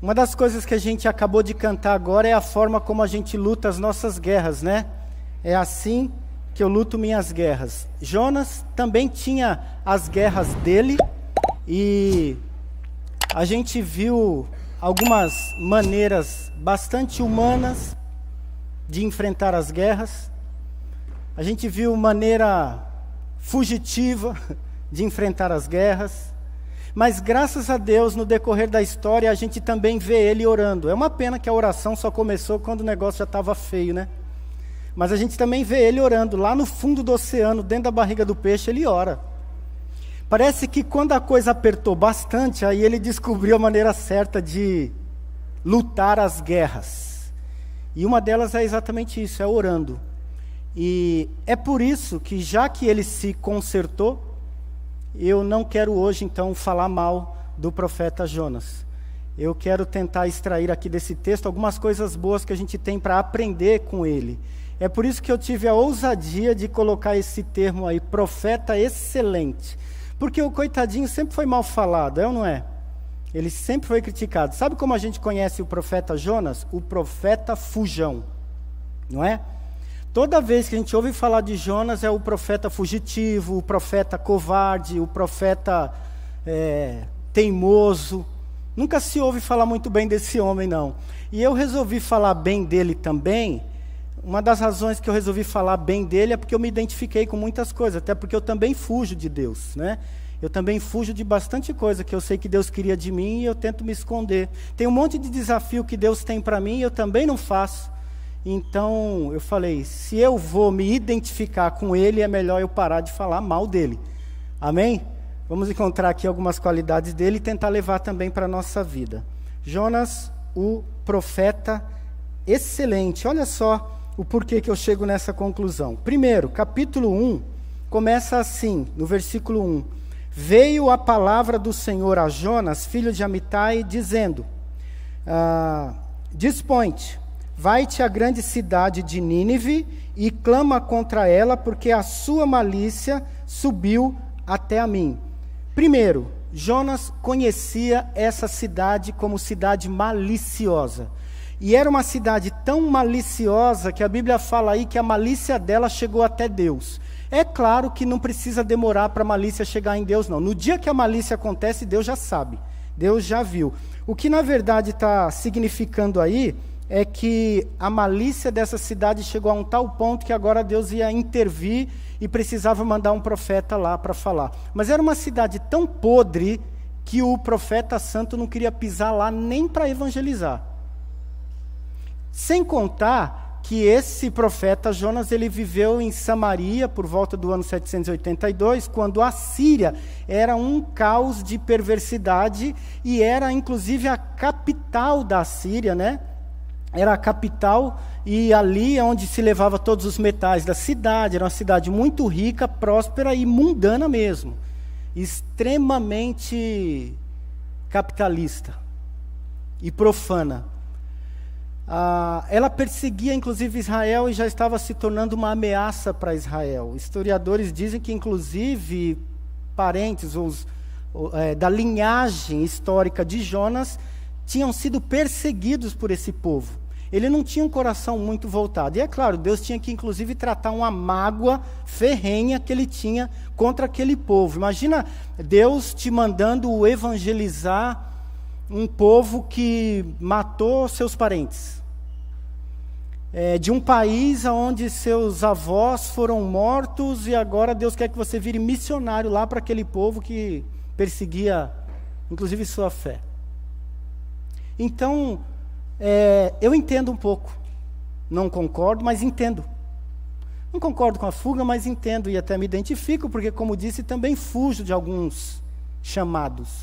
Uma das coisas que a gente acabou de cantar agora é a forma como a gente luta as nossas guerras, né? É assim que eu luto minhas guerras. Jonas também tinha as guerras dele e a gente viu algumas maneiras bastante humanas de enfrentar as guerras. A gente viu maneira fugitiva de enfrentar as guerras. Mas graças a Deus, no decorrer da história, a gente também vê ele orando. É uma pena que a oração só começou quando o negócio já estava feio, né? Mas a gente também vê ele orando. Lá no fundo do oceano, dentro da barriga do peixe, ele ora. Parece que quando a coisa apertou bastante, aí ele descobriu a maneira certa de lutar as guerras. E uma delas é exatamente isso, é orando. E é por isso que, já que ele se consertou, eu não quero hoje, então, falar mal do profeta Jonas. Eu quero tentar extrair aqui desse texto algumas coisas boas que a gente tem para aprender com ele. É por isso que eu tive a ousadia de colocar esse termo aí, profeta excelente. Porque o coitadinho sempre foi mal falado, é ou não é? Ele sempre foi criticado. Sabe como a gente conhece o profeta Jonas? O profeta fujão, não é? Toda vez que a gente ouve falar de Jonas, é o profeta fugitivo, o profeta covarde, o profeta teimoso. Nunca se ouve falar muito bem desse homem, não. E eu resolvi falar bem dele também. Uma das razões que eu resolvi falar bem dele é porque eu me identifiquei com muitas coisas, até porque eu também fujo de Deus, né? Eu também fujo de bastante coisa que eu sei que Deus queria de mim e eu tento me esconder. Tem um monte de desafio que Deus tem para mim e eu também não faço. Então, eu falei, se eu vou me identificar com ele, é melhor eu parar de falar mal dele. Amém? Vamos encontrar aqui algumas qualidades dele e tentar levar também para a nossa vida. Jonas, o profeta excelente. Olha só o porquê que eu chego nessa conclusão. Primeiro, capítulo 1, começa assim, no versículo 1. Veio a palavra do Senhor a Jonas, filho de Amitai, dizendo, dispõe-te, vai-te à grande cidade de Nínive e clama contra ela, porque a sua malícia subiu até a mim. Primeiro, Jonas conhecia essa cidade como cidade maliciosa. E era uma cidade tão maliciosa que a Bíblia fala aí que a malícia dela chegou até Deus. É claro que não precisa demorar para a malícia chegar em Deus, não. No dia que a malícia acontece, Deus já sabe, Deus já viu. O que na verdade está significando aí é que a malícia dessa cidade chegou a um tal ponto que agora Deus ia intervir e precisava mandar um profeta lá para falar. Mas era uma cidade tão podre que o profeta santo não queria pisar lá nem para evangelizar. Sem contar que esse profeta Jonas, ele viveu em Samaria por volta do ano 782, quando a Síria era um caos de perversidade e era inclusive a capital da Síria, né? Era a capital e ali é onde se levava todos os metais da cidade. Era uma cidade muito rica, próspera e mundana mesmo. Extremamente capitalista e profana. Ela perseguia inclusive Israel e já estava se tornando uma ameaça para Israel. Historiadores dizem que inclusive parentes da linhagem histórica de Jonas tinham sido perseguidos por esse povo. Ele não tinha um coração muito voltado. E é claro, Deus tinha que inclusive tratar uma mágoa ferrenha que ele tinha contra aquele povo. Imagina Deus te mandando evangelizar um povo que matou seus parentes. De um país onde seus avós foram mortos e agora Deus quer que você vire missionário lá para aquele povo que perseguia inclusive sua fé. Então, eu entendo um pouco. Não concordo, mas entendo. Não concordo com a fuga, mas entendo e até me identifico, porque, como disse, também fujo de alguns chamados.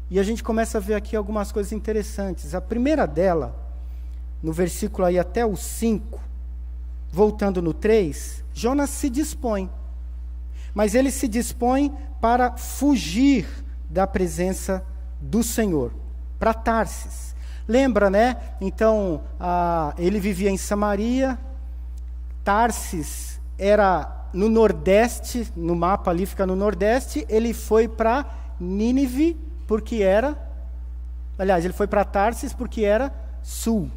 E a gente começa a ver aqui algumas coisas interessantes. A primeira dela, no versículo aí até o 5, voltando no 3, Jonas se dispõe. Mas ele se dispõe para fugir da presença do Senhor, para Tarsis. Lembra, né? Então, ele vivia em Samaria. Tarsis era no nordeste, no mapa ali fica no nordeste. Ele foi para Nínive, porque era Aliás, ele foi para Tarsis porque era sul.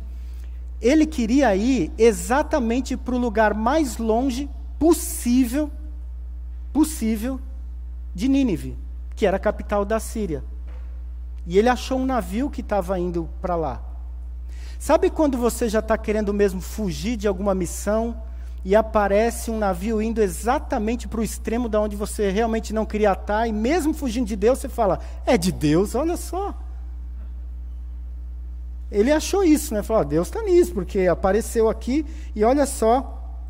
Ele queria ir exatamente para o lugar mais longe possível de Nínive, que era a capital da Síria. E ele achou um navio que estava indo para lá. Sabe quando você já está querendo mesmo fugir de alguma missão e aparece um navio indo exatamente para o extremo de onde você realmente não queria estar, e mesmo fugindo de Deus, você fala, é de Deus, olha só. Ele achou isso, né? Falou, Deus está nisso, porque apareceu aqui, e olha só,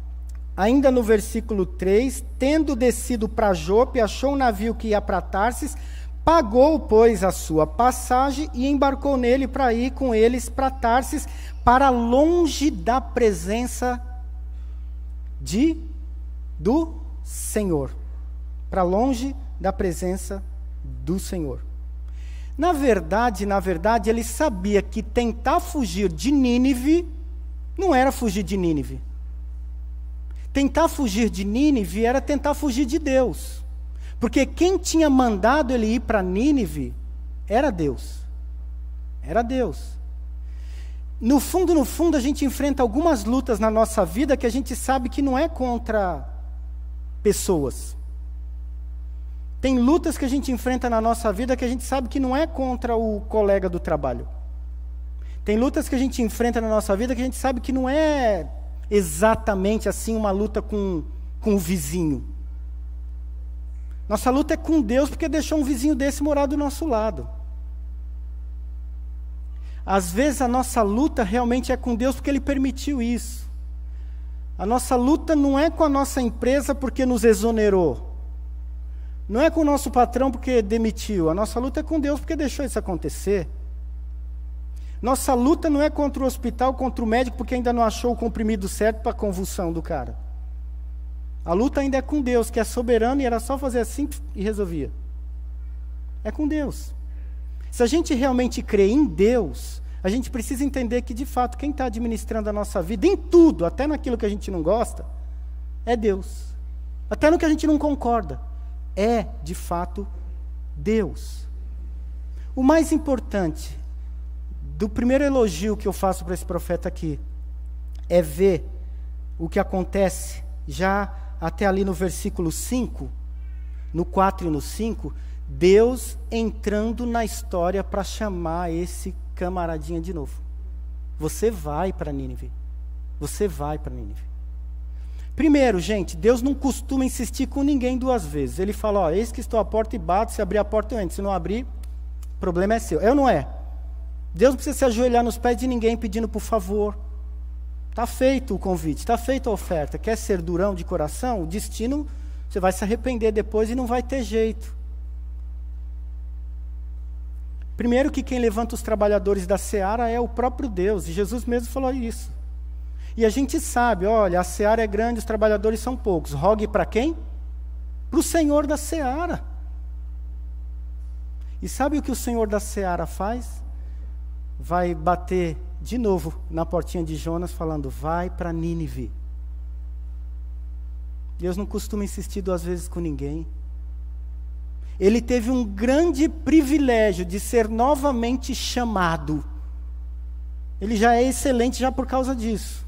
ainda no versículo 3, tendo descido para Jope, achou um navio que ia para Tarsis, pagou, pois, a sua passagem e embarcou nele para ir com eles para Tarsis, para longe da presença do Senhor. Para longe da presença do Senhor. Na verdade, ele sabia que tentar fugir de Nínive não era fugir de Nínive. Tentar fugir de Nínive era tentar fugir de Deus. Porque quem tinha mandado ele ir para Nínive era Deus. Era Deus. No fundo, a gente enfrenta algumas lutas na nossa vida que a gente sabe que não é contra pessoas. Tem lutas que a gente enfrenta na nossa vida que a gente sabe que não é contra o colega do trabalho. Tem lutas que a gente enfrenta na nossa vida que a gente sabe que não é exatamente assim uma luta com o vizinho. Nossa luta é com Deus porque deixou um vizinho desse morar do nosso lado. Às vezes a nossa luta realmente é com Deus porque Ele permitiu isso. A nossa luta não é com a nossa empresa porque nos exonerou. Não é com o nosso patrão porque demitiu. A nossa luta é com Deus porque deixou isso acontecer. Nossa luta não é contra o hospital, contra o médico porque ainda não achou o comprimido certo para a convulsão do cara. A luta ainda é com Deus, que é soberano e era só fazer assim e resolvia. É com Deus. Se a gente realmente crê em Deus, a gente precisa entender que, de fato, quem está administrando a nossa vida, em tudo, até naquilo que a gente não gosta, é Deus. Até no que a gente não concorda, é, de fato, Deus. O mais importante, do primeiro elogio que eu faço para esse profeta aqui, é ver o que acontece já até ali no versículo 5, no 4 e no 5, Deus entrando na história para chamar esse camaradinha de novo. Você vai para Nínive. Você vai para Nínive. Primeiro, gente, Deus não costuma insistir com ninguém duas vezes. Ele fala, ó, eis que estou à porta e bato, se abrir a porta eu entro. Se não abrir, o problema é seu. É ou não é? Deus não precisa se ajoelhar nos pés de ninguém pedindo por favor. Está feito o convite, está feita a oferta. Quer ser durão de coração? O destino, você vai se arrepender depois e não vai ter jeito. Primeiro que quem levanta os trabalhadores da seara é o próprio Deus. E Jesus mesmo falou isso. E a gente sabe, olha, a seara é grande, os trabalhadores são poucos. Rogue para quem? Para o Senhor da seara. E sabe o que o Senhor da seara faz? Vai bater de novo na portinha de Jonas falando, vai para Nínive. Deus não costuma insistir duas vezes com ninguém. Ele teve um grande privilégio de ser novamente chamado. Ele já é excelente já por causa disso.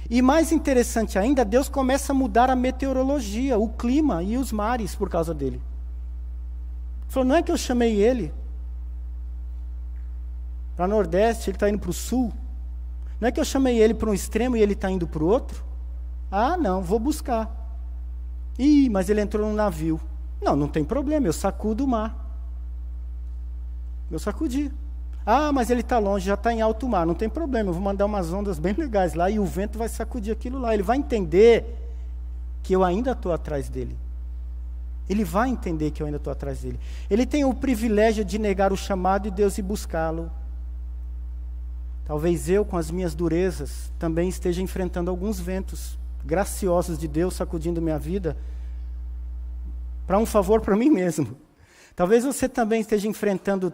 E mais interessante ainda, Deus começa a mudar a meteorologia, o clima e os mares por causa dele. Ele falou, não é que eu chamei ele para Nordeste, ele está indo para o Sul. Não é que eu chamei ele para um extremo e ele está indo para o outro. Ah, não, vou buscar. Ih, mas ele entrou num navio. Não tem problema, eu sacudo o mar. Eu sacudi. Ah, mas ele está longe, já está em alto mar. Não tem problema, eu vou mandar umas ondas bem legais lá e o vento vai sacudir aquilo lá. Ele vai entender que eu ainda estou atrás dele. Ele vai entender que eu ainda estou atrás dele. Ele tem o privilégio de negar o chamado e Deus ir buscá-lo. Talvez eu, com as minhas durezas, também esteja enfrentando alguns ventos graciosos de Deus sacudindo minha vida para um favor para mim mesmo. Talvez você também esteja enfrentando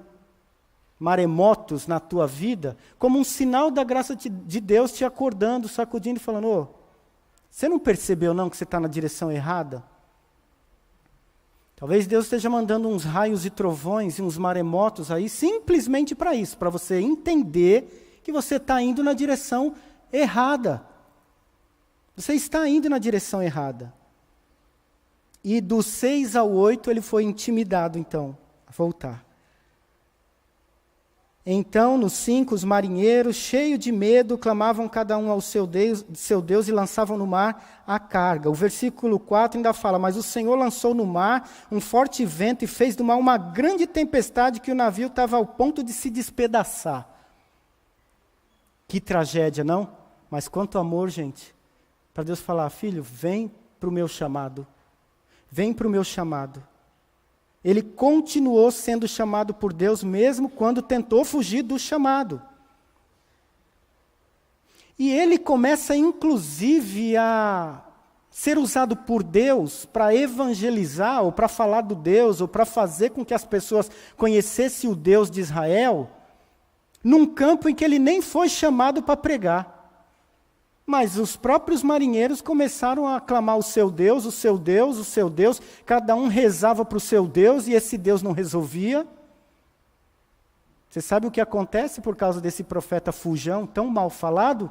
maremotos na tua vida como um sinal da graça de Deus te acordando, sacudindo e falando, ô, você não percebeu não que você está na direção errada? Talvez Deus esteja mandando uns raios e trovões e uns maremotos aí, simplesmente para isso, para você entender que você está indo na direção errada. Você está indo na direção errada. E do 6 ao 8 ele foi intimidado, então, a voltar. Então, no 5, os marinheiros, cheios de medo, clamavam cada um ao seu Deus e lançavam no mar a carga. O versículo 4 ainda fala, mas o Senhor lançou no mar um forte vento e fez do mar uma grande tempestade que o navio estava ao ponto de se despedaçar. Que tragédia, não? Mas quanto amor, gente, para Deus falar, filho, vem para o meu chamado. Vem para o meu chamado. Ele continuou sendo chamado por Deus mesmo quando tentou fugir do chamado. E ele começa, inclusive, a ser usado por Deus para evangelizar, ou para falar do Deus, ou para fazer com que as pessoas conhecessem o Deus de Israel, num campo em que ele nem foi chamado para pregar. Mas os próprios marinheiros começaram a aclamar o seu Deus, o seu Deus, o seu Deus. Cada um rezava para o seu Deus e esse Deus não resolvia. Você sabe o que acontece por causa desse profeta fujão, tão mal falado?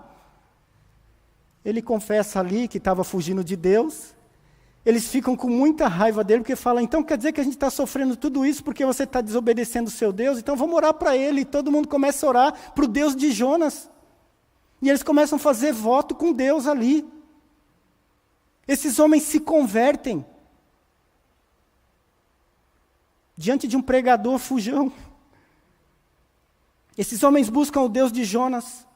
Ele confessa ali que estava fugindo de Deus. Eles ficam com muita raiva dele, porque falam, então quer dizer que a gente está sofrendo tudo isso porque você está desobedecendo o seu Deus? Então vamos orar para ele. E todo mundo começa a orar para o Deus de Jonas. E eles começam a fazer voto com Deus ali. Esses homens se convertem diante de um pregador fujão. Esses homens buscam o Deus de Jonas.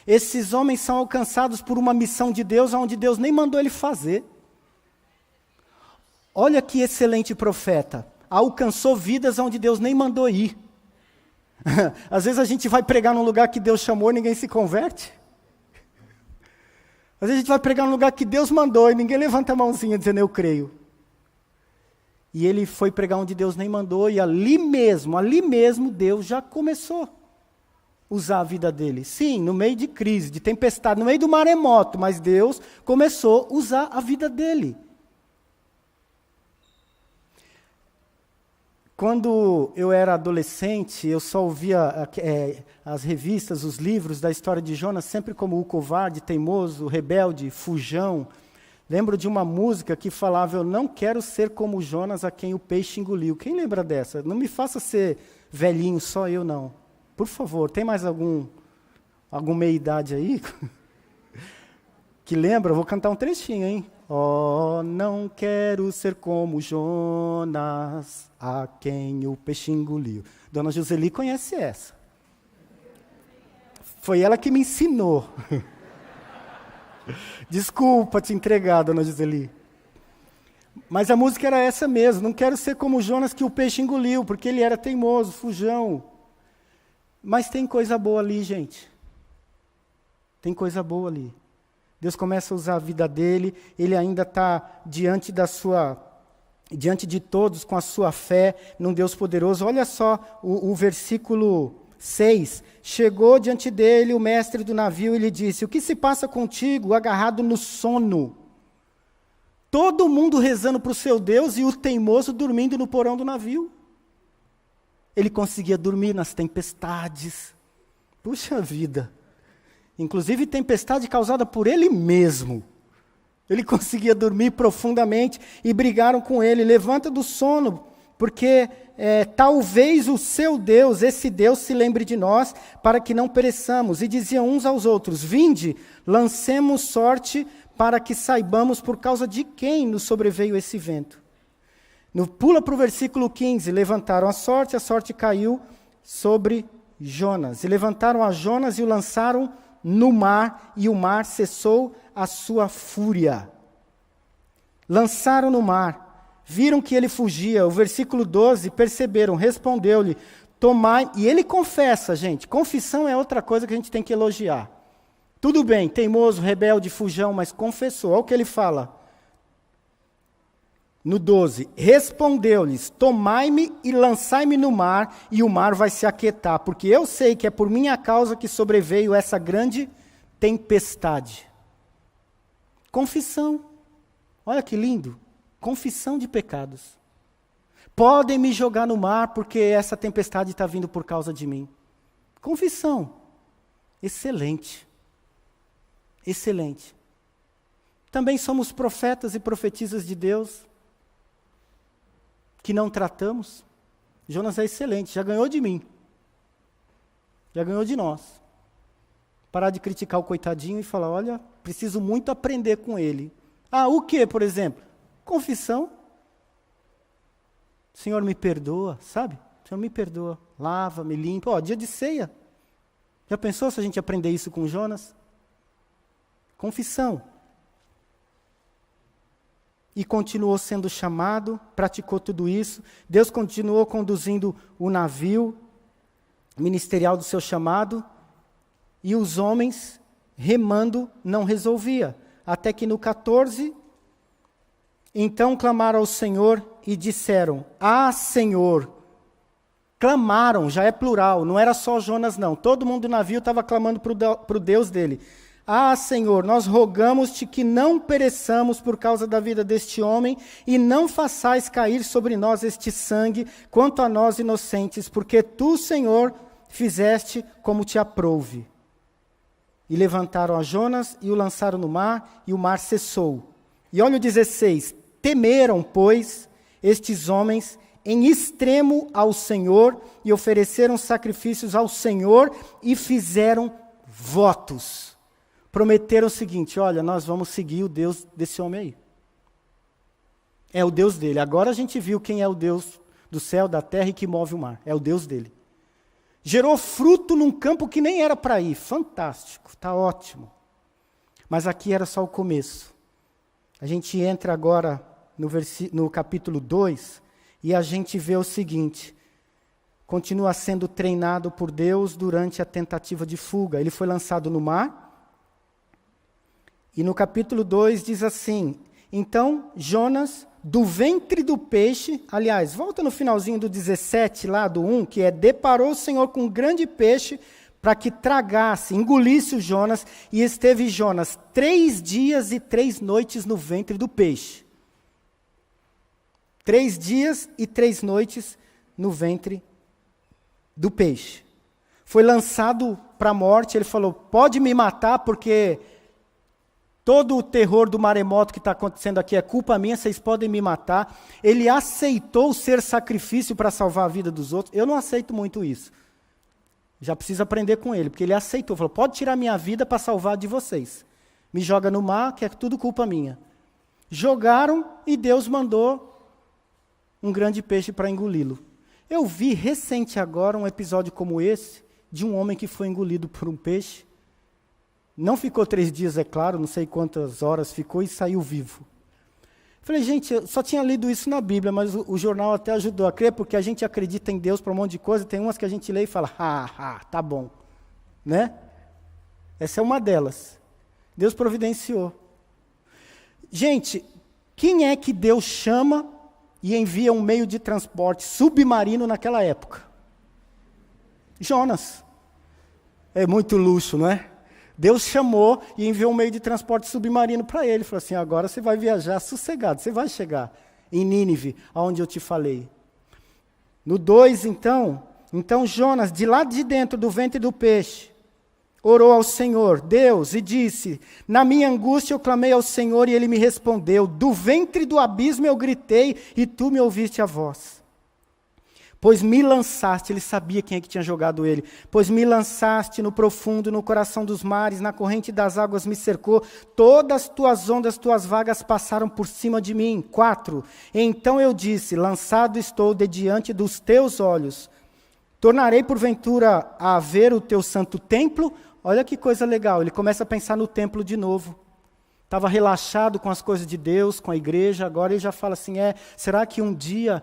Esses homens são alcançados por uma missão de Deus, onde Deus nem mandou ele fazer. Olha que excelente profeta. Alcançou vidas onde Deus nem mandou ir. Às vezes a gente vai pregar num lugar que Deus chamou e ninguém se converte. Às vezes a gente vai pregar num lugar que Deus mandou e ninguém levanta a mãozinha dizendo eu creio. E ele foi pregar onde Deus nem mandou e ali mesmo Deus já começou a usar a vida dele. Sim, no meio de crise, de tempestade, no meio do maremoto, mas Deus começou a usar a vida dele. Quando eu era adolescente, eu só ouvia as revistas, os livros da história de Jonas, sempre como o covarde, teimoso, rebelde, fujão. Lembro de uma música que falava, eu não quero ser como Jonas a quem o peixe engoliu. Quem lembra dessa? Não me faça ser velhinho, só eu não. Por favor, tem mais alguma meia-idade aí? Que lembra? Eu vou cantar um trechinho, hein? Oh, não quero ser como Jonas, a quem o peixe engoliu. Dona Joseli conhece essa. Foi ela que me ensinou. Desculpa te entregar, Dona Joseli. Mas a música era essa mesmo. Não quero ser como Jonas que o peixe engoliu, porque ele era teimoso, fujão. Mas tem coisa boa ali, gente. Tem coisa boa ali. Deus começa a usar a vida dele, ele ainda está diante de todos com a sua fé num Deus poderoso. Olha só o versículo 6. Chegou diante dele o mestre do navio e lhe disse, o que se passa contigo, agarrado no sono? Todo mundo rezando para o seu Deus e o teimoso dormindo no porão do navio. Ele conseguia dormir nas tempestades. Puxa vida! Inclusive tempestade causada por ele mesmo. Ele conseguia dormir profundamente e brigaram com ele. Levanta do sono, porque talvez o seu Deus, esse Deus, se lembre de nós, para que não pereçamos. E diziam uns aos outros, vinde, lancemos sorte para que saibamos por causa de quem nos sobreveio esse vento. Pula para o versículo 15, levantaram a sorte caiu sobre Jonas. E levantaram a Jonas e o lançaram no mar, e o mar cessou a sua fúria. Lançaram no mar, viram que ele fugia. O versículo 12, perceberam, respondeu-lhe, tomai... E ele confessa, gente, confissão é outra coisa que a gente tem que elogiar. Tudo bem, teimoso, rebelde, fujão, mas confessou. Olha o que ele fala. No 12, respondeu-lhes, tomai-me e lançai-me no mar, e o mar vai se aquietar, porque eu sei que é por minha causa que sobreveio essa grande tempestade. Confissão. Olha que lindo. Confissão de pecados. Podem me jogar no mar porque essa tempestade está vindo por causa de mim. Confissão. Excelente. Excelente. Também somos profetas e profetisas de Deus que não tratamos. Jonas é excelente, já ganhou de mim. Já ganhou de nós. Parar de criticar o coitadinho e falar, olha, preciso muito aprender com ele. Ah, o que, por exemplo? Confissão. Senhor, me perdoa, sabe? Senhor, me perdoa. Lava, me limpa. Ó, dia de ceia. Já pensou se a gente aprender isso com Jonas? Confissão. E continuou sendo chamado, praticou tudo isso. Deus continuou conduzindo o navio ministerial do seu chamado. E os homens, remando, não resolvia. Até que no 14, então clamaram ao Senhor e disseram, ah, Senhor. Clamaram, já é plural, não era só Jonas não. Todo mundo do navio estava clamando para o Deus dele. Ah, Senhor, nós rogamos-te que não pereçamos por causa da vida deste homem e não façais cair sobre nós este sangue, quanto a nós inocentes, porque tu, Senhor, fizeste como te aprouve. E levantaram a Jonas e o lançaram no mar, e o mar cessou. E olha o 16, temeram, pois, estes homens em extremo ao Senhor, e ofereceram sacrifícios ao Senhor, e fizeram votos. Prometeram o seguinte, olha, nós vamos seguir o Deus desse homem aí. É o Deus dele. Agora a gente viu quem é o Deus do céu, da terra e que move o mar. É o Deus dele. Gerou fruto num campo que nem era para ir. Fantástico, está ótimo. Mas aqui era só o começo. A gente entra agora no capítulo 2 e a gente vê o seguinte. Continua sendo treinado por Deus durante a tentativa de fuga. Ele foi lançado no mar. E no capítulo 2 diz assim, então Jonas, do ventre do peixe, aliás, volta no finalzinho do 17, lá do 1, que é, deparou o Senhor com um grande peixe para que tragasse, engolisse o Jonas, e esteve Jonas 3 dias e 3 noites no ventre do peixe. 3 dias e 3 noites no ventre do peixe. Foi lançado para a morte, ele falou, pode me matar porque todo o terror do maremoto que está acontecendo aqui é culpa minha, vocês podem me matar. Ele aceitou ser sacrifício para salvar a vida dos outros. Eu não aceito muito isso. Já preciso aprender com ele, porque ele aceitou. Falou, pode tirar minha vida para salvar a de vocês. Me joga no mar, que é tudo culpa minha. Jogaram e Deus mandou um grande peixe para engoli-lo. Eu vi recente agora um episódio como esse, de um homem que foi engolido por um peixe. Não ficou 3 dias, é claro, não sei quantas horas ficou e saiu vivo. Falei, gente, eu só tinha lido isso na Bíblia, mas o jornal até ajudou a crer, porque a gente acredita em Deus para um monte de coisa, tem umas que a gente lê e fala, tá bom. Né? Essa é uma delas. Deus providenciou. Gente, quem é que Deus chama e envia um meio de transporte submarino naquela época? Jonas. É muito luxo, não é? Deus chamou e enviou um meio de transporte submarino para ele. Falou assim, agora você vai viajar sossegado, você vai chegar em Nínive, aonde eu te falei. No 2, então Jonas, de lá de dentro do ventre do peixe, orou ao Senhor, Deus, e disse, na minha angústia eu clamei ao Senhor e Ele me respondeu, do ventre do abismo eu gritei e tu me ouviste a voz. Pois me lançaste, ele sabia quem é que tinha jogado ele, pois me lançaste no profundo, no coração dos mares, na corrente das águas me cercou, todas as tuas ondas, tuas vagas passaram por cima de mim. 4, então eu disse, lançado estou de diante dos teus olhos, tornarei porventura a ver o teu santo templo? Olha que coisa legal, ele começa a pensar no templo de novo. Estava relaxado com as coisas de Deus, com a igreja, agora ele já fala assim, será que um dia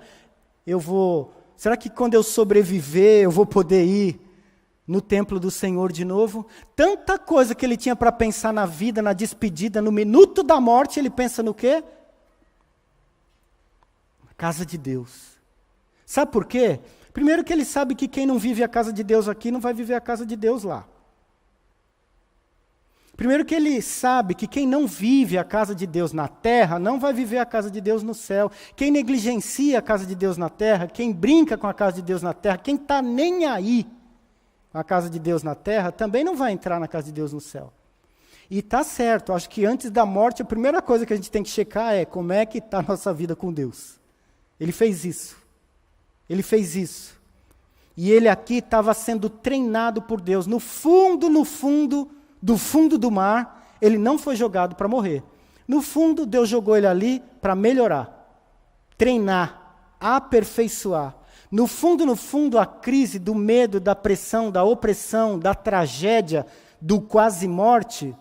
será que quando eu sobreviver, eu vou poder ir no templo do Senhor de novo? Tanta coisa que ele tinha para pensar na vida, na despedida, no minuto da morte, ele pensa no quê? Na casa de Deus. Sabe por quê? Primeiro que ele sabe que quem não vive a casa de Deus aqui, não vai viver a casa de Deus lá. Primeiro que ele sabe que quem não vive a casa de Deus na terra, não vai viver a casa de Deus no céu. Quem negligencia a casa de Deus na terra, quem brinca com a casa de Deus na terra, quem está nem aí com a casa de Deus na terra, também não vai entrar na casa de Deus no céu. E está certo, acho que antes da morte, a primeira coisa que a gente tem que checar é como é que está a nossa vida com Deus. Ele fez isso. Ele fez isso. E ele aqui estava sendo treinado por Deus. No fundo do mar, ele não foi jogado para morrer. No fundo, Deus jogou ele ali para melhorar, treinar, aperfeiçoar. No fundo, a crise do medo, da pressão, da opressão, da tragédia, do quase morte,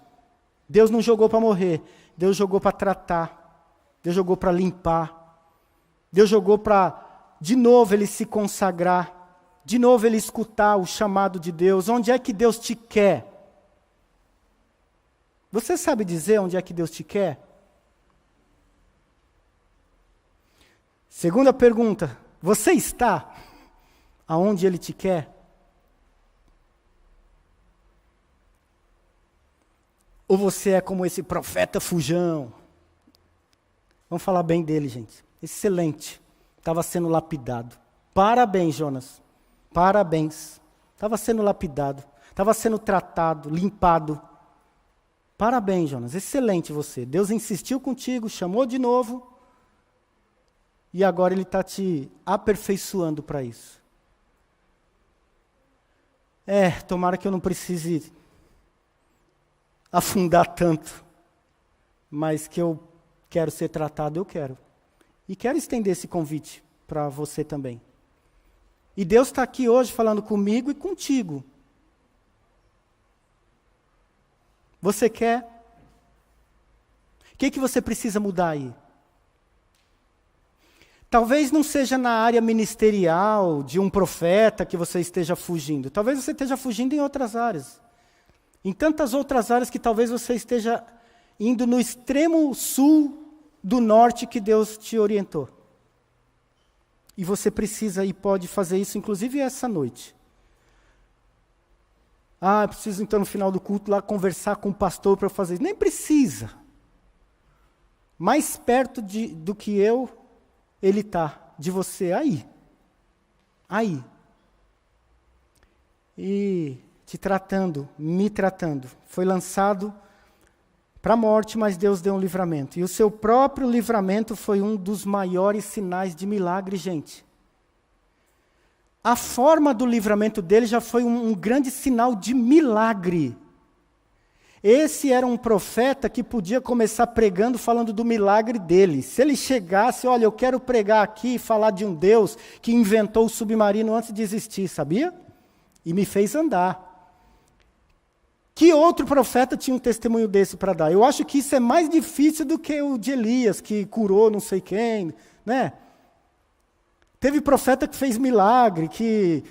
Deus não jogou para morrer. Deus jogou para tratar. Deus jogou para limpar. Deus jogou para, de novo, ele se consagrar. De novo, ele escutar o chamado de Deus. Onde é que Deus te quer? Você sabe dizer onde é que Deus te quer? Segunda pergunta, você está aonde Ele te quer? Ou você é como esse profeta fujão? Vamos falar bem dele, gente. Excelente. Estava sendo lapidado. Parabéns, Jonas. Parabéns. Estava sendo lapidado. Estava sendo tratado, limpado. Parabéns, Jonas, excelente você. Deus insistiu contigo, chamou de novo, e agora Ele está te aperfeiçoando para isso. Tomara que eu não precise afundar tanto, mas que eu quero ser tratado, eu quero. E quero estender esse convite para você também. E Deus está aqui hoje falando comigo e contigo. Você quer? O que você precisa mudar aí? Talvez não seja na área ministerial de um profeta que você esteja fugindo. Talvez você esteja fugindo em outras áreas. Em tantas outras áreas que talvez você esteja indo no extremo sul do norte que Deus te orientou. E você precisa e pode fazer isso, inclusive essa noite. Eu preciso então no final do culto lá conversar com o pastor para eu fazer isso. Nem precisa. Mais perto do que ele está, de você, aí. Aí. E te tratando, me tratando. Foi lançado para a morte, mas Deus deu um livramento. E o seu próprio livramento foi um dos maiores sinais de milagre, gente. A forma do livramento dele já foi um grande sinal de milagre. Esse era um profeta que podia começar pregando, falando do milagre dele. Se ele chegasse, olha, eu quero pregar aqui e falar de um Deus que inventou o submarino antes de existir, sabia? E me fez andar. Que outro profeta tinha um testemunho desse para dar? Eu acho que isso é mais difícil do que o de Elias, que curou não sei quem, né? Teve profeta que fez milagre, que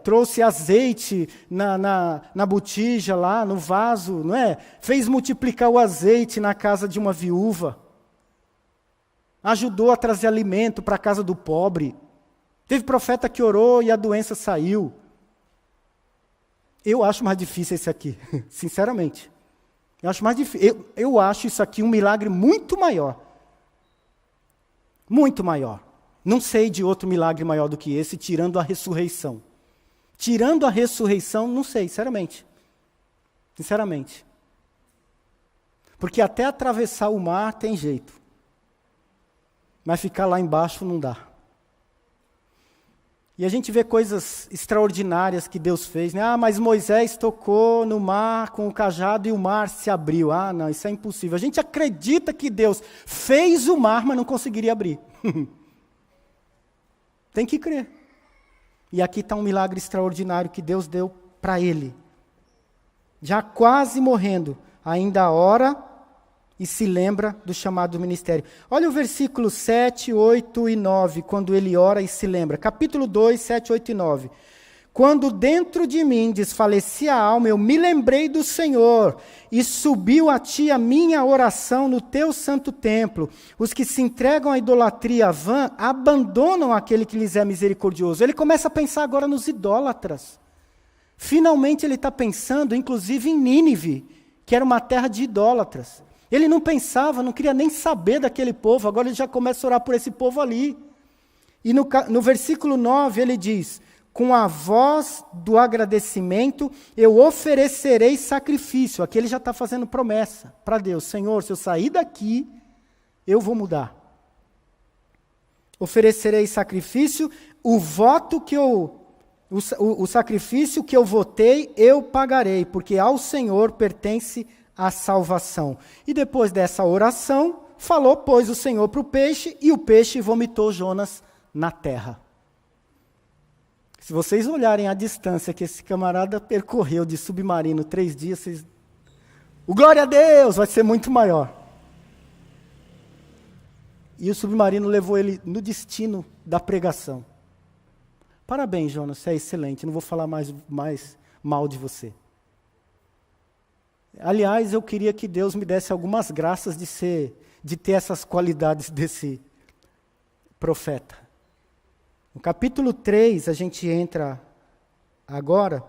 trouxe azeite na botija lá, no vaso, não é? Fez multiplicar o azeite na casa de uma viúva. Ajudou a trazer alimento para a casa do pobre. Teve profeta que orou e a doença saiu. Eu acho mais difícil esse aqui, sinceramente. Eu acho mais difícil. Eu acho isso aqui um milagre muito maior. Muito maior. Não sei de outro milagre maior do que esse, tirando a ressurreição. Tirando a ressurreição, não sei, sinceramente. Sinceramente. Porque até atravessar o mar tem jeito. Mas ficar lá embaixo não dá. E a gente vê coisas extraordinárias que Deus fez, né? Mas Moisés tocou no mar com o cajado e o mar se abriu. Não, isso é impossível. A gente acredita que Deus fez o mar, mas não conseguiria abrir. Tem que crer. E aqui está um milagre extraordinário que Deus deu para ele. Já quase morrendo, ainda ora e se lembra do chamado do ministério. Olha o versículo 7, 8 e 9, quando ele ora e se lembra. Capítulo 2, 7, 8 e 9. Quando dentro de mim desfalecia a alma, eu me lembrei do Senhor, e subiu a ti a minha oração no teu santo templo. Os que se entregam à idolatria vã abandonam aquele que lhes é misericordioso. Ele começa a pensar agora nos idólatras. Finalmente ele está pensando, inclusive, em Nínive, que era uma terra de idólatras. Ele não pensava, não queria nem saber daquele povo, agora ele já começa a orar por esse povo ali. E no versículo 9 ele diz: com a voz do agradecimento eu oferecerei sacrifício. Aqui ele já está fazendo promessa para Deus: Senhor, se eu sair daqui, eu vou mudar. Oferecerei sacrifício, o sacrifício que eu votei, eu pagarei, porque ao Senhor pertence a salvação. E depois dessa oração, falou, pois, o Senhor para o peixe, e o peixe vomitou Jonas na terra. Se vocês olharem a distância que esse camarada percorreu de submarino 3 dias, o glória a Deus vai ser muito maior. E o submarino levou ele no destino da pregação. Parabéns, Jonas, você é excelente, não vou falar mais mal de você. Aliás, eu queria que Deus me desse algumas graças de ter essas qualidades desse profeta. No capítulo 3, a gente entra agora,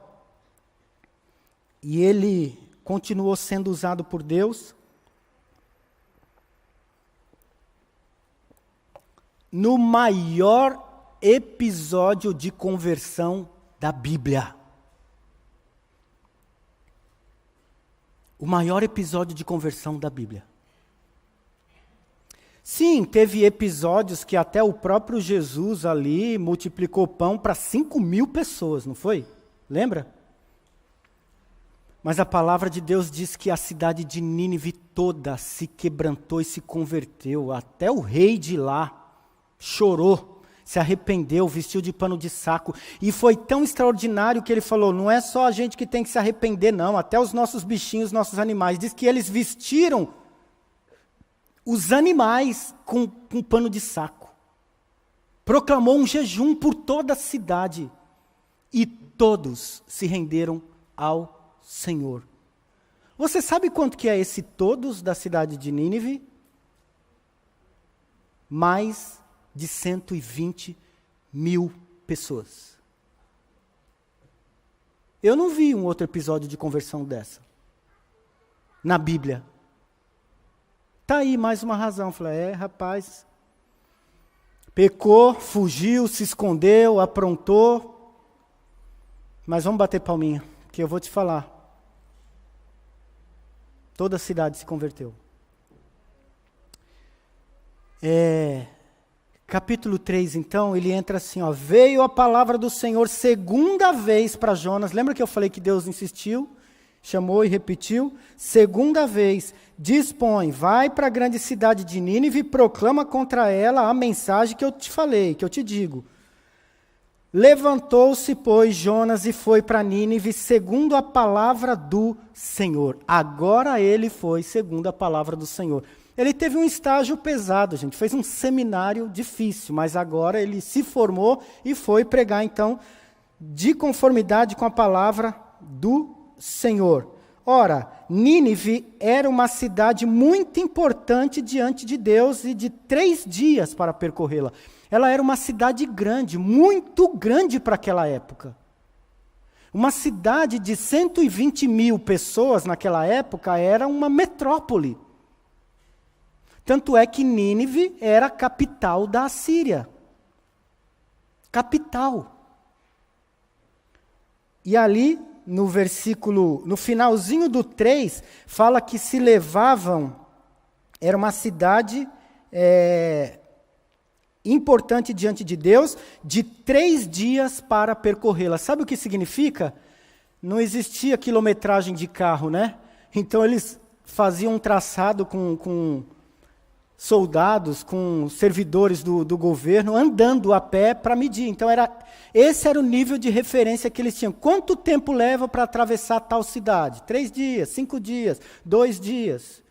e ele continuou sendo usado por Deus. No maior episódio de conversão da Bíblia. O maior episódio de conversão da Bíblia. Sim, teve episódios que até o próprio Jesus ali multiplicou pão para 5.000 pessoas, não foi? Lembra? Mas a palavra de Deus diz que a cidade de Nínive toda se quebrantou e se converteu. Até o rei de lá chorou, se arrependeu, vestiu de pano de saco. E foi tão extraordinário que ele falou, não é só a gente que tem que se arrepender, não. Até os nossos bichinhos, nossos animais. Diz que eles vestiram os animais com pano de saco. Proclamou um jejum por toda a cidade. E todos se renderam ao Senhor. Você sabe quanto que é esse todos da cidade de Nínive? Mais de 120.000 pessoas. Eu não vi um outro episódio de conversão dessa na Bíblia. Tá aí mais uma razão. Falei, rapaz, pecou, fugiu, se escondeu, aprontou, mas vamos bater palminha, que eu vou te falar. Toda a cidade se converteu. Capítulo 3, então, ele entra assim, veio a palavra do Senhor segunda vez para Jonas. Lembra que eu falei que Deus insistiu, chamou e repetiu? Segunda vez, dispõe, vai para a grande cidade de Nínive e proclama contra ela a mensagem que eu te falei, que eu te digo. Levantou-se, pois, Jonas e foi para Nínive segundo a palavra do Senhor. Agora ele foi segundo a palavra do Senhor. Ele teve um estágio pesado, gente, fez um seminário difícil, mas agora ele se formou e foi pregar, então, de conformidade com a palavra do Senhor. Ora, Nínive era uma cidade muito importante diante de Deus e de 3 dias para percorrê-la. Ela era uma cidade grande, muito grande para aquela época. Uma cidade de 120.000 pessoas naquela época era uma metrópole. Tanto é que Nínive era a capital da Assíria. Capital. E ali, no finalzinho do 3, fala que se levavam, era uma cidade importante diante de Deus, de 3 dias para percorrê-la. Sabe o que significa? Não existia quilometragem de carro, né? Então eles faziam um traçado com soldados, com servidores do governo, andando a pé para medir. Então, esse era o nível de referência que eles tinham. Quanto tempo leva para atravessar tal cidade? 3 dias, 5 dias, 2 dias.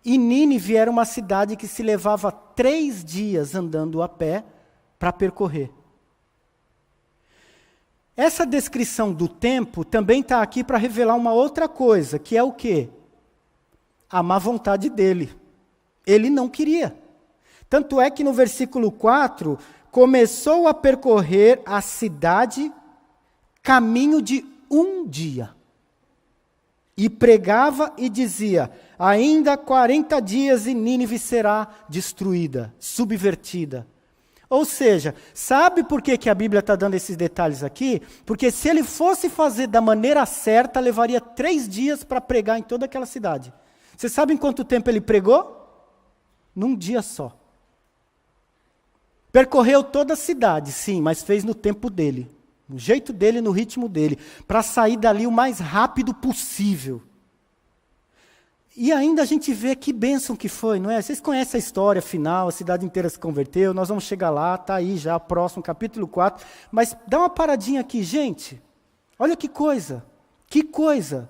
E Nínive era uma cidade que se levava 3 dias andando a pé para percorrer. Essa descrição do tempo também está aqui para revelar uma outra coisa, que é o quê? A má vontade dele. Ele não queria. Tanto é que no versículo 4, começou a percorrer a cidade caminho de 1 dia. E pregava e dizia: ainda 40 dias e Nínive será destruída, subvertida. Ou seja, sabe por que a Bíblia está dando esses detalhes aqui? Porque se ele fosse fazer da maneira certa, levaria 3 dias para pregar em toda aquela cidade. Você sabe em quanto tempo ele pregou? Num dia só. Percorreu toda a cidade, sim, mas fez no tempo dele. No jeito dele, no ritmo dele. Para sair dali o mais rápido possível. E ainda a gente vê que bênção que foi, não é? Vocês conhecem a história final, a cidade inteira se converteu, nós vamos chegar lá, está aí já, próximo, capítulo 4. Mas dá uma paradinha aqui, gente. Olha que coisa, que coisa.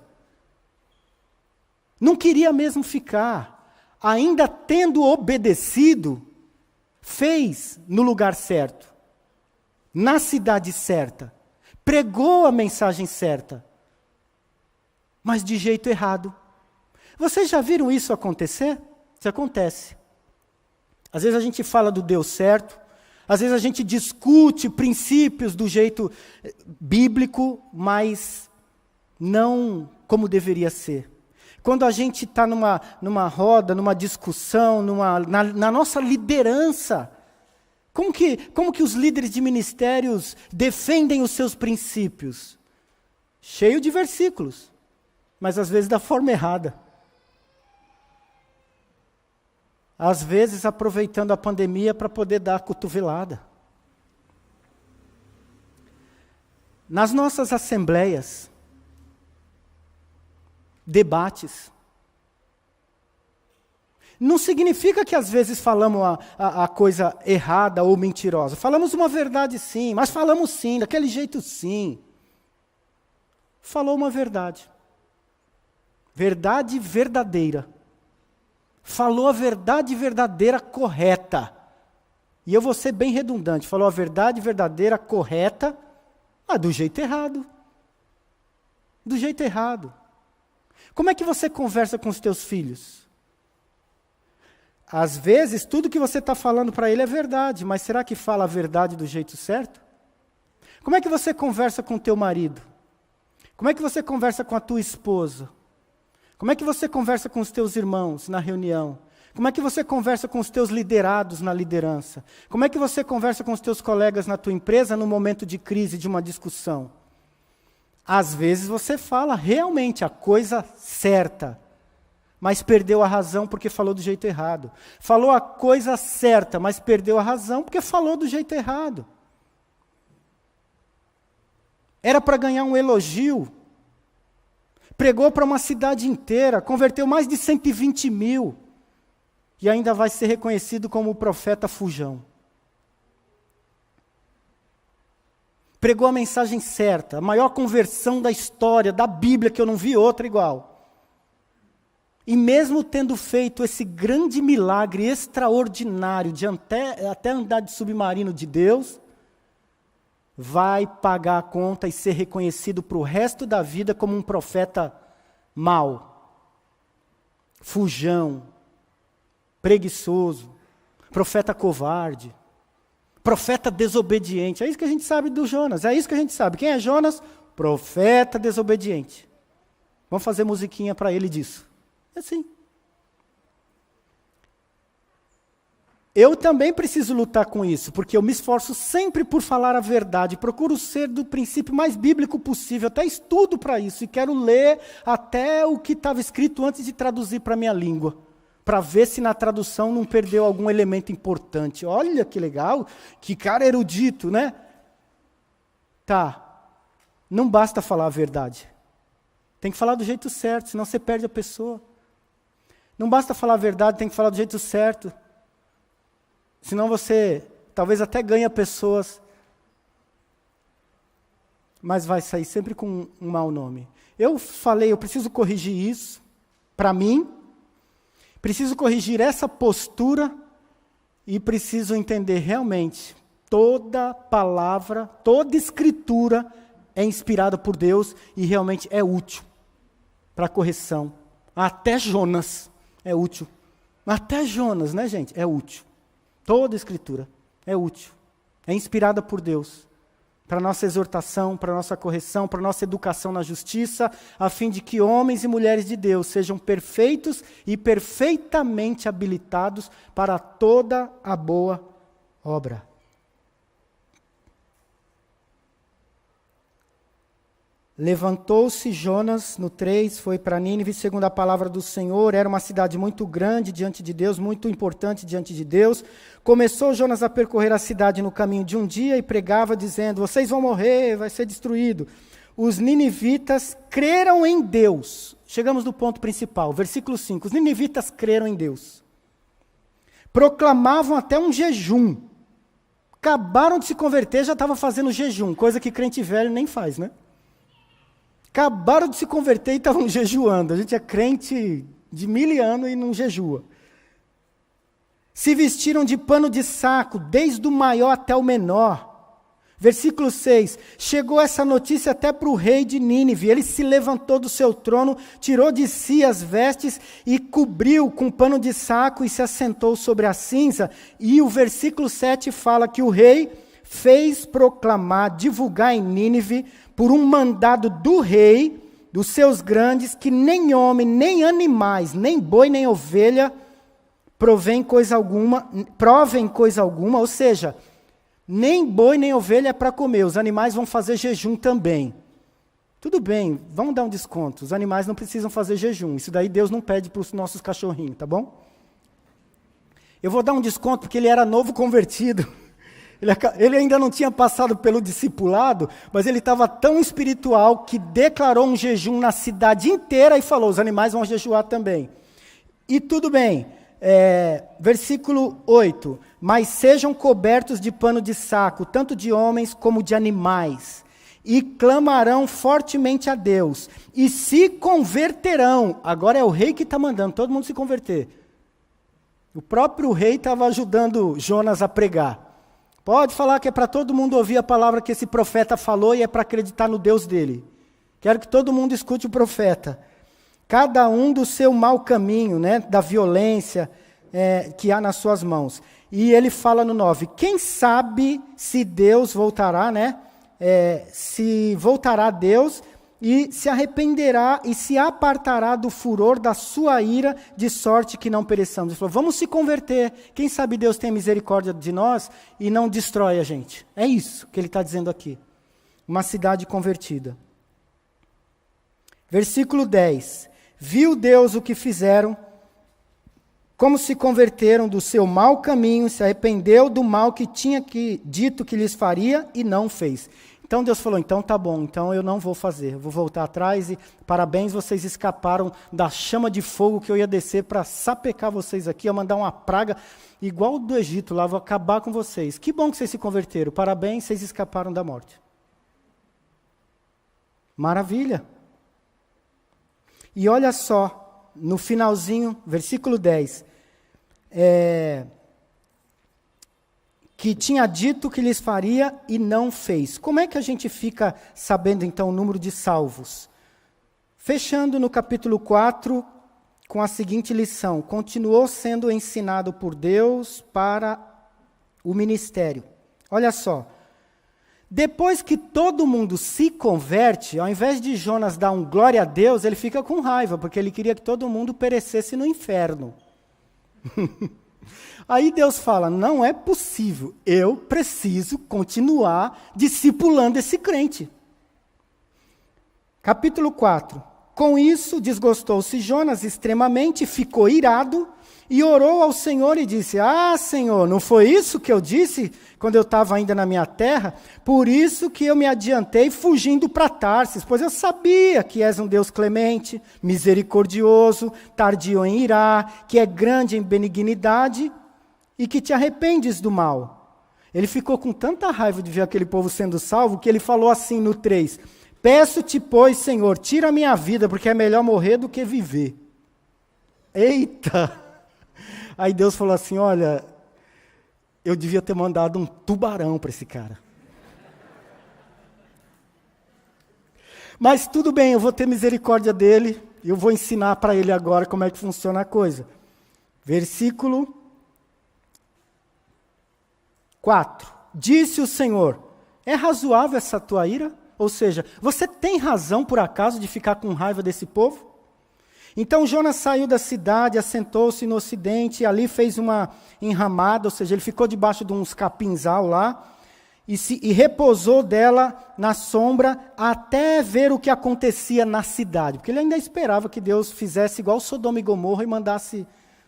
Não queria mesmo ficar. Ainda tendo obedecido, fez no lugar certo, na cidade certa, pregou a mensagem certa, mas de jeito errado. Vocês já viram isso acontecer? Isso acontece. Às vezes a gente fala do Deus certo, às vezes a gente discute princípios do jeito bíblico, mas não como deveria ser. Quando a gente está numa roda, numa discussão, na nossa liderança, como que os líderes de ministérios defendem os seus princípios? Cheio de versículos, mas às vezes da forma errada. Às vezes aproveitando a pandemia para poder dar a cotovelada. Nas nossas assembleias, debates, não significa que às vezes falamos a coisa errada ou mentirosa. Falamos uma verdade sim, mas falamos sim, daquele jeito sim. Falou uma verdade. Verdade verdadeira. Falou a verdade verdadeira correta. E eu vou ser bem redundante. Falou a verdade verdadeira correta, mas do jeito errado. Do jeito errado. Como é que você conversa com os teus filhos? Às vezes, tudo que você está falando para ele é verdade, mas será que fala a verdade do jeito certo? Como é que você conversa com o teu marido? Como é que você conversa com a tua esposa? Como é que você conversa com os teus irmãos na reunião? Como é que você conversa com os teus liderados na liderança? Como é que você conversa com os teus colegas na tua empresa no momento de crise, de uma discussão? Às vezes você fala realmente a coisa certa, mas perdeu a razão porque falou do jeito errado. Falou a coisa certa, mas perdeu a razão porque falou do jeito errado. Era para ganhar um elogio. Pregou para uma cidade inteira, converteu mais de 120 mil. E ainda vai ser reconhecido como o profeta fujão. Pregou a mensagem certa, a maior conversão da história, da Bíblia, que eu não vi outra igual. E mesmo tendo feito esse grande milagre extraordinário de até andar de submarino de Deus, vai pagar a conta e ser reconhecido para o resto da vida como um profeta mau, fujão, preguiçoso, profeta covarde, profeta desobediente. É isso que a gente sabe do Jonas, é isso que a gente sabe. Quem é Jonas? Profeta desobediente. Vamos fazer musiquinha para ele disso. É assim. Eu também preciso lutar com isso, porque eu me esforço sempre por falar a verdade, procuro ser do princípio mais bíblico possível, até estudo para isso, e quero ler até o que estava escrito antes de traduzir para a minha língua, para ver se na tradução não perdeu algum elemento importante. Olha que legal, que cara erudito, né? Tá, não basta falar a verdade, tem que falar do jeito certo, senão você perde a pessoa. Não basta falar a verdade, tem que falar do jeito certo. Senão você talvez até ganha pessoas, mas vai sair sempre com um mau nome. Eu falei, eu preciso corrigir isso, para mim, preciso corrigir essa postura e preciso entender realmente, toda palavra, toda escritura é inspirada por Deus e realmente é útil para correção. Até Jonas é útil. Até Jonas, né, gente? É útil. Toda escritura é útil, é inspirada por Deus para nossa exortação, para nossa correção, para nossa educação na justiça, a fim de que homens e mulheres de Deus sejam perfeitos e perfeitamente habilitados para toda a boa obra. Levantou-se Jonas, no 3, foi para Nínive, segundo a palavra do Senhor. Era uma cidade muito grande diante de Deus, muito importante diante de Deus. Começou Jonas a percorrer a cidade no caminho de um dia e pregava, dizendo: vocês vão morrer, vai ser destruído. Os ninivitas creram em Deus. Chegamos no ponto principal, versículo 5. Os ninivitas creram em Deus. Proclamavam até um jejum. Acabaram de se converter, já estavam fazendo jejum, coisa que crente velho nem faz, né? Acabaram de se converter e estavam jejuando. A gente é crente de 1000 anos e não jejua. Se vestiram de pano de saco, desde o maior até o menor. Versículo 6. Chegou essa notícia até para o rei de Nínive. Ele se levantou do seu trono, tirou de si as vestes e cobriu com pano de saco e se assentou sobre a cinza. E o versículo 7 fala que o rei fez proclamar, divulgar em Nínive, por um mandado do rei, dos seus grandes, que nem homem, nem animais, nem boi, nem ovelha, provem coisa alguma, ou seja, nem boi, nem ovelha é para comer, os animais vão fazer jejum também. Tudo bem, vamos dar um desconto, os animais não precisam fazer jejum, isso daí Deus não pede para os nossos cachorrinhos, tá bom? Eu vou dar um desconto porque ele era novo convertido. Ele ainda não tinha passado pelo discipulado, mas ele estava tão espiritual que declarou um jejum na cidade inteira e falou, os animais vão jejuar também. E tudo bem, versículo 8, mas sejam cobertos de pano de saco, tanto de homens como de animais, e clamarão fortemente a Deus, e se converterão. Agora é o rei que está mandando todo mundo se converter. O próprio rei estava ajudando Jonas a pregar. Pode falar que é para todo mundo ouvir a palavra que esse profeta falou e é para acreditar no Deus dele. Quero que todo mundo escute o profeta. Cada um do seu mau caminho, né, da violência que há nas suas mãos. E ele fala no 9, quem sabe se Deus voltará, né? Se voltará a Deus e se arrependerá e se apartará do furor da sua ira, de sorte que não pereçamos. Ele falou, vamos se converter. Quem sabe Deus tem misericórdia de nós e não destrói a gente. É isso que ele está dizendo aqui. Uma cidade convertida. Versículo 10. Viu Deus o que fizeram, como se converteram do seu mau caminho, se arrependeu do mal que tinha dito que lhes faria e não fez. Então Deus falou, então tá bom, então eu não vou fazer, eu vou voltar atrás e parabéns, vocês escaparam da chama de fogo que eu ia descer para sapecar vocês aqui, ia mandar uma praga igual do Egito lá, vou acabar com vocês. Que bom que vocês se converteram, parabéns, vocês escaparam da morte. Maravilha. E olha só, no finalzinho, versículo 10, que tinha dito que lhes faria e não fez. Como é que a gente fica sabendo, então, o número de salvos? Fechando no capítulo 4, com a seguinte lição. Continuou sendo ensinado por Deus para o ministério. Olha só. Depois que todo mundo se converte, ao invés de Jonas dar um glória a Deus, ele fica com raiva, porque ele queria que todo mundo perecesse no inferno. Aí Deus fala, não é possível, eu preciso continuar discipulando esse crente. Capítulo 4. Com isso, desgostou-se Jonas extremamente, ficou irado e orou ao Senhor e disse, Senhor, não foi isso que eu disse quando eu estava ainda na minha terra? Por isso que eu me adiantei fugindo para Tarsis, pois eu sabia que és um Deus clemente, misericordioso, tardio em irar, que é grande em benignidade e que te arrependes do mal. Ele ficou com tanta raiva de ver aquele povo sendo salvo, que ele falou assim no 3, peço-te, pois, Senhor, tira a minha vida, porque é melhor morrer do que viver. Eita! Aí Deus falou assim, olha, eu devia ter mandado um tubarão para esse cara. Mas tudo bem, eu vou ter misericórdia dele, eu vou ensinar para ele agora como é que funciona a coisa. Versículo 4. Disse o Senhor, É razoável essa tua ira? Ou seja, você tem razão por acaso de ficar com raiva desse povo? Então Jonas saiu da cidade, assentou-se no ocidente, e ali fez uma enramada, ou seja, ele ficou debaixo de uns capinzal lá, e repousou dela na sombra até ver o que acontecia na cidade. Porque ele ainda esperava que Deus fizesse igual Sodoma e Gomorra e mandasse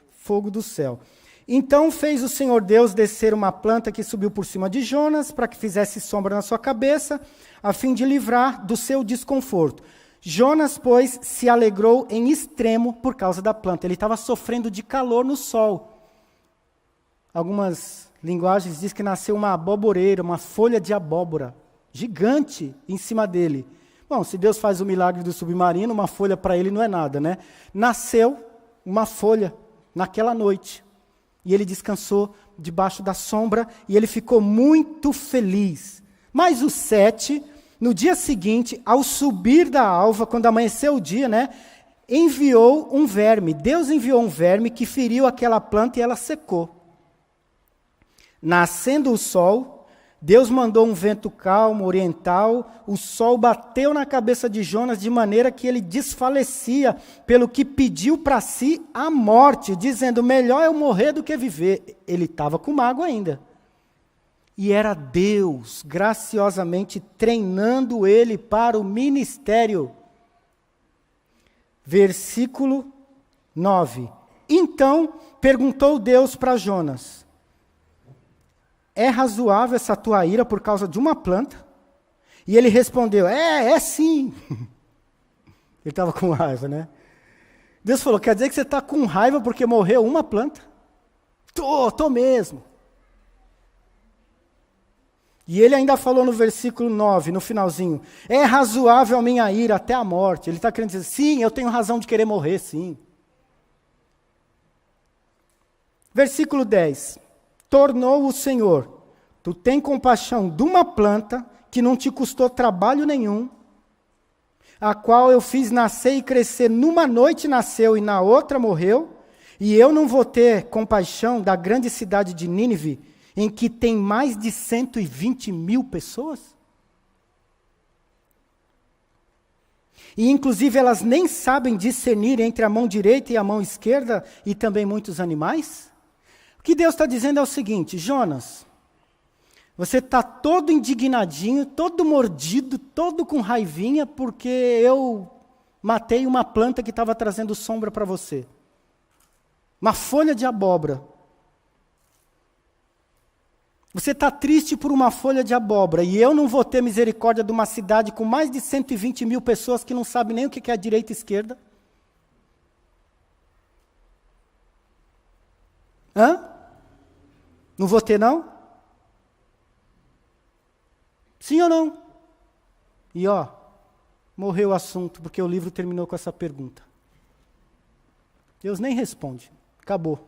fogo do céu. Então fez o Senhor Deus descer uma planta que subiu por cima de Jonas, para que fizesse sombra na sua cabeça, a fim de livrar do seu desconforto. Jonas, pois, se alegrou em extremo por causa da planta. Ele estava sofrendo de calor no sol. Algumas linguagens dizem que nasceu uma aboboreira, uma folha de abóbora, gigante em cima dele. Bom, se Deus faz o milagre do submarino, uma folha para ele não é nada, né? Nasceu uma folha naquela noite. E ele descansou debaixo da sombra e ele ficou muito feliz. Mas o 7, no dia seguinte, ao subir da alva, quando amanheceu o dia, né, enviou um verme. Deus enviou um verme que feriu aquela planta e ela secou. Nascendo o sol, Deus mandou um vento calmo, oriental, o sol bateu na cabeça de Jonas de maneira que ele desfalecia, pelo que pediu para si a morte, dizendo, melhor eu morrer do que viver. Ele estava com mágoa ainda. E era Deus, graciosamente, treinando ele para o ministério. Versículo 9. Então, perguntou Deus para Jonas, é razoável essa tua ira por causa de uma planta? E ele respondeu, é sim. Ele estava com raiva, né? Deus falou, quer dizer que você está com raiva porque morreu uma planta? Tô mesmo. E ele ainda falou no versículo 9, no finalzinho, é razoável a minha ira até a morte. Ele está querendo dizer, sim, eu tenho razão de querer morrer, sim. Versículo 10. Tornou o Senhor, tu tem compaixão de uma planta que não te custou trabalho nenhum, a qual eu fiz nascer e crescer, numa noite nasceu e na outra morreu, e eu não vou ter compaixão da grande cidade de Nínive, em que tem mais de 120.000 pessoas? E inclusive elas nem sabem discernir entre a mão direita e a mão esquerda, e também muitos animais? O que Deus está dizendo é o seguinte, Jonas, você está todo indignadinho, todo mordido, todo com raivinha, porque eu matei uma planta que estava trazendo sombra para você. Uma folha de abóbora. Você está triste por uma folha de abóbora, e eu não vou ter misericórdia de uma cidade com mais de 120.000 pessoas que não sabem nem o que é direita e esquerda? Hã? Não vou ter, não? Sim ou não? E morreu o assunto, porque o livro terminou com essa pergunta. Deus nem responde. Acabou.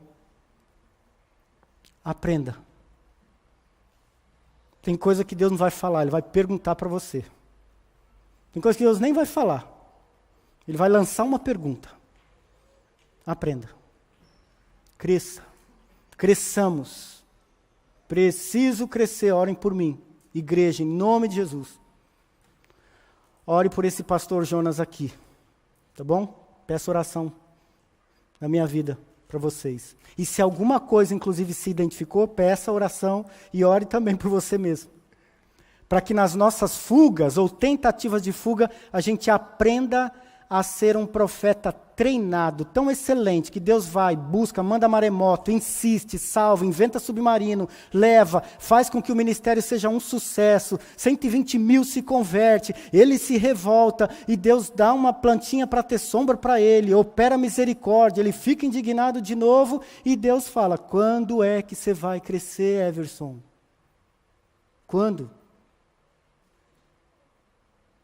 Aprenda. Tem coisa que Deus não vai falar, Ele vai perguntar para você. Tem coisa que Deus nem vai falar. Ele vai lançar uma pergunta. Aprenda. Cresça. Cresçamos. Preciso crescer, orem por mim. Igreja, em nome de Jesus. Ore por esse pastor Jonas aqui. Tá bom? Peço oração na minha vida para vocês. E se alguma coisa, inclusive, se identificou, peça oração e ore também por você mesmo. Para que nas nossas fugas ou tentativas de fuga, a gente aprenda a ser um profeta treinado, tão excelente, que Deus vai, busca, manda maremoto, insiste, salva, inventa submarino, leva, faz com que o ministério seja um sucesso, 120.000 se converte, ele se revolta, e Deus dá uma plantinha para ter sombra para ele, opera misericórdia, ele fica indignado de novo, e Deus fala, quando é que você vai crescer, Everson? Quando?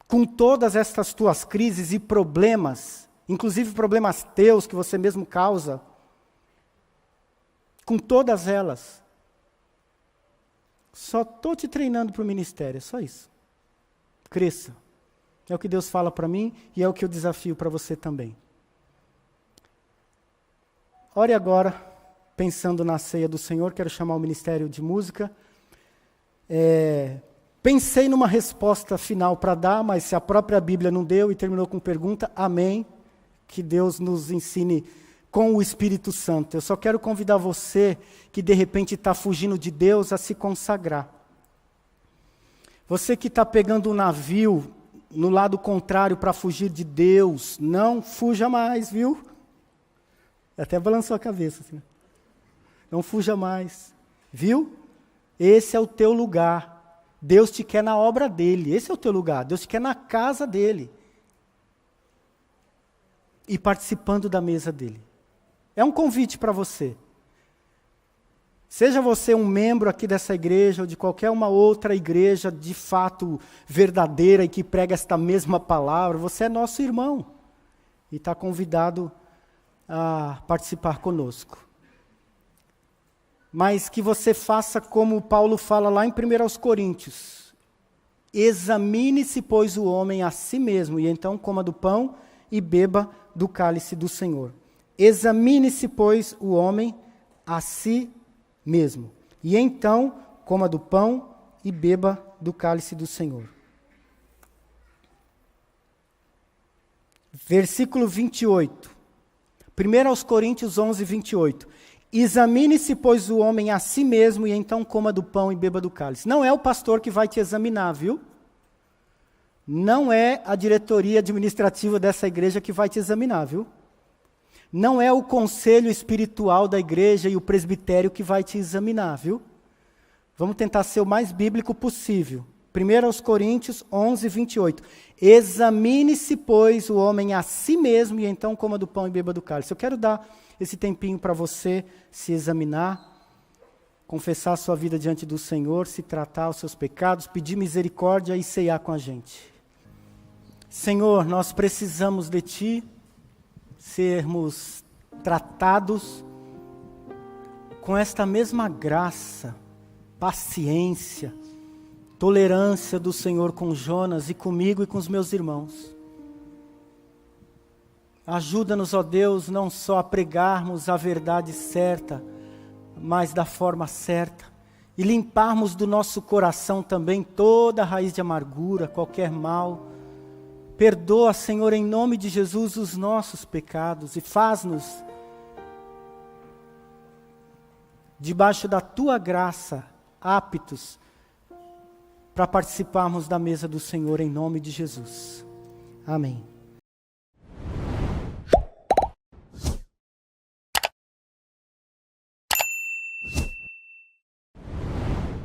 Com todas estas tuas crises e problemas, inclusive problemas teus que você mesmo causa, com todas elas, só estou te treinando para o ministério, é só isso. Cresça. É o que Deus fala para mim e é o que eu desafio para você também. Ore agora, pensando na ceia do Senhor, quero chamar o Ministério de Música. Pensei numa resposta final para dar, mas se a própria Bíblia não deu e terminou com pergunta, amém. Que Deus nos ensine com o Espírito Santo. Eu só quero convidar você que de repente está fugindo de Deus a se consagrar. Você que está pegando um navio no lado contrário para fugir de Deus, não fuja mais, viu? Até balançou a cabeça. Assim. Não fuja mais, viu? Esse é o teu lugar. Deus te quer na obra dele, esse é o teu lugar. Deus te quer na casa dele. E participando da mesa dele. É um convite para você. Seja você um membro aqui dessa igreja ou de qualquer uma outra igreja de fato verdadeira e que prega esta mesma palavra, você é nosso irmão. E está convidado a participar conosco. Mas que você faça como Paulo fala lá em 1 Coríntios. Examine-se, pois, o homem a si mesmo, e então coma do pão e beba do cálice do Senhor. Examine-se, pois, o homem a si mesmo, e então coma do pão e beba do cálice do Senhor. Versículo 28. 1 Coríntios 11, 28. Examine-se, pois, o homem a si mesmo, e então coma do pão e beba do cálice. Não é o pastor que vai te examinar, viu? Não é a diretoria administrativa dessa igreja que vai te examinar, viu? Não é o conselho espiritual da igreja e o presbitério que vai te examinar, viu? Vamos tentar ser o mais bíblico possível. 1 Coríntios 11, 28. Examine-se, pois, o homem a si mesmo, e então coma do pão e beba do cálice. Eu quero dar esse tempinho para você se examinar, confessar a sua vida diante do Senhor, se tratar os seus pecados, pedir misericórdia e ceiar com a gente. Senhor, nós precisamos de Ti, sermos tratados com esta mesma graça, paciência, tolerância do Senhor com Jonas e comigo e com os meus irmãos. Ajuda-nos, ó Deus, não só a pregarmos a verdade certa, mas da forma certa, e limparmos do nosso coração também toda a raiz de amargura, qualquer mal. Perdoa, Senhor, em nome de Jesus, os nossos pecados e faz-nos, debaixo da Tua graça, aptos para participarmos da mesa do Senhor, em nome de Jesus. Amém.